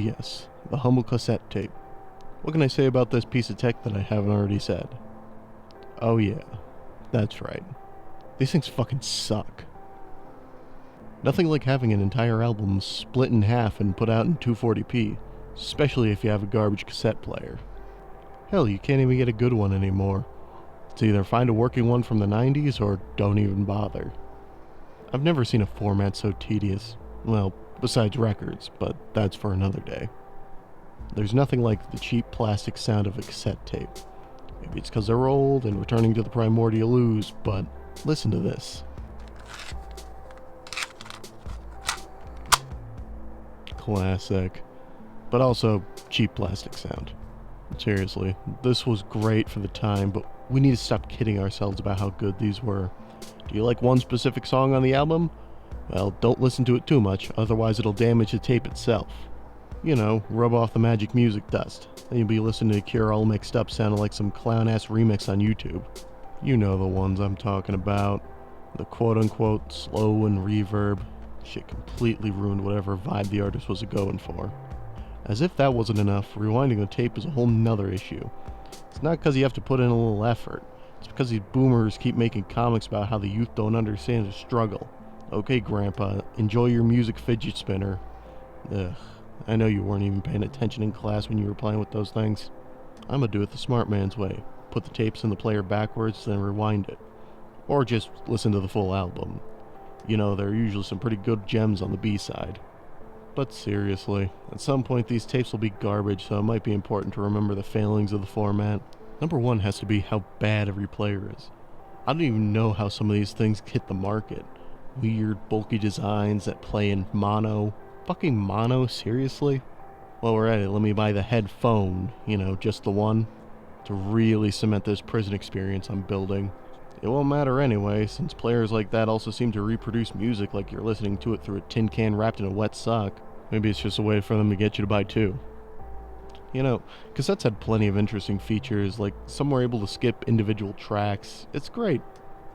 yes, the humble cassette tape. What can I say about this piece of tech that I haven't already said? Oh yeah, that's right. These things fucking suck. Nothing like having an entire album split in half and put out in 240p, especially if you have a garbage cassette player. Hell, you can't even get a good one anymore. It's either find a working one from the 90s or don't even bother. I've never seen a format so tedious. Well, besides records, but that's for another day. There's nothing like the cheap plastic sound of a cassette tape. Maybe it's because they're old and returning to the primordial ooze, but listen to this. Classic. But also cheap plastic sound. Seriously, this was great for the time, but we need to stop kidding ourselves about how good these were. Do you like one specific song on the album? Well, don't listen to it too much, otherwise it'll damage the tape itself. You know, rub off the magic music dust. Then you'll be listening to Cure all mixed up sounding like some clown-ass remix on YouTube. You know the ones I'm talking about. The quote-unquote slow and reverb. Shit completely ruined whatever vibe the artist was going for. As if that wasn't enough, rewinding the tape is a whole nother issue. It's not because you have to put in a little effort. It's because these boomers keep making comics about how the youth don't understand the struggle. Okay, Grandpa, enjoy your music fidget spinner. Ugh, I know you weren't even paying attention in class when you were playing with those things. I'ma do it the smart man's way. Put the tapes in the player backwards, then rewind it. Or just listen to the full album. You know, there are usually some pretty good gems on the B-side. But seriously, at some point these tapes will be garbage, so it might be important to remember the failings of the format. Number one has to be how bad every player is. I don't even know how some of these things hit the market. Weird, bulky designs that play in mono. Fucking mono, seriously? While we're at it, let me buy the headphone, you know, just the one, to really cement this prison experience I'm building. It won't matter anyway, since players like that also seem to reproduce music like you're listening to it through a tin can wrapped in a wet sock. Maybe it's just a way for them to get you to buy two. You know, cassettes had plenty of interesting features, like some were able to skip individual tracks. It's great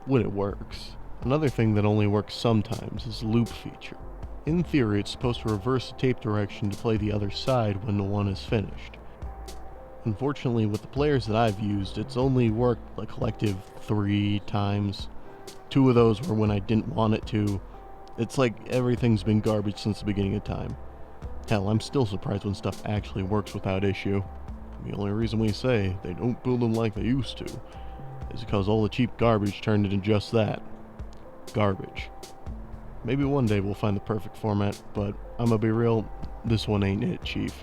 when it works. Another thing that only works sometimes is the loop feature. In theory, it's supposed to reverse the tape direction to play the other side when the one is finished. Unfortunately, with the players that I've used, it's only worked a collective 3 times. 2 of those were when I didn't want it to. It's like everything's been garbage since the beginning of time. Hell, I'm still surprised when stuff actually works without issue. The only reason we say they don't build them like they used to is because all the cheap garbage turned into just that. Garbage. Maybe one day we'll find the perfect format, but I'ma be real, this one ain't it, Chief.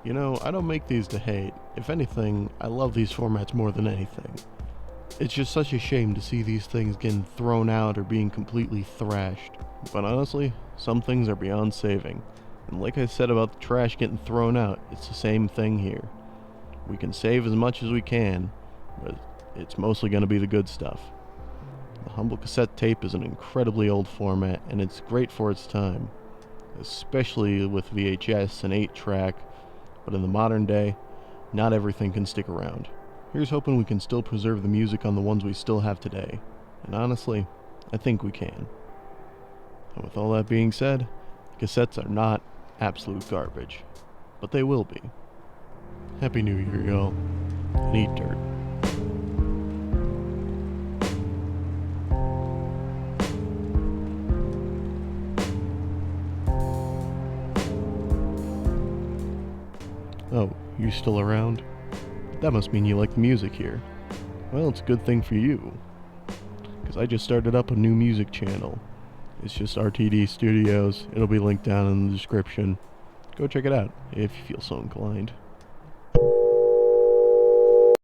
You know, I don't make these to hate. If anything, I love these formats more than anything. It's just such a shame to see these things getting thrown out or being completely thrashed. But honestly, some things are beyond saving. And like I said about the trash getting thrown out, it's the same thing here. We can save as much as we can, but it's mostly going to be the good stuff. The humble cassette tape is an incredibly old format, and it's great for its time, especially with VHS and 8-track, but in the modern day, not everything can stick around. Here's hoping we can still preserve the music on the ones we still have today, and honestly, I think we can. And with all that being said, cassettes are not absolute garbage, but they will be. Happy New Year, y'all, and eat dirt. Oh, you still around? That must mean you like the music here. Well, it's a good thing for you, because I just started up a new music channel. It's just R.T.D Studios. It'll be linked down in the description. Go check it out if you feel so inclined.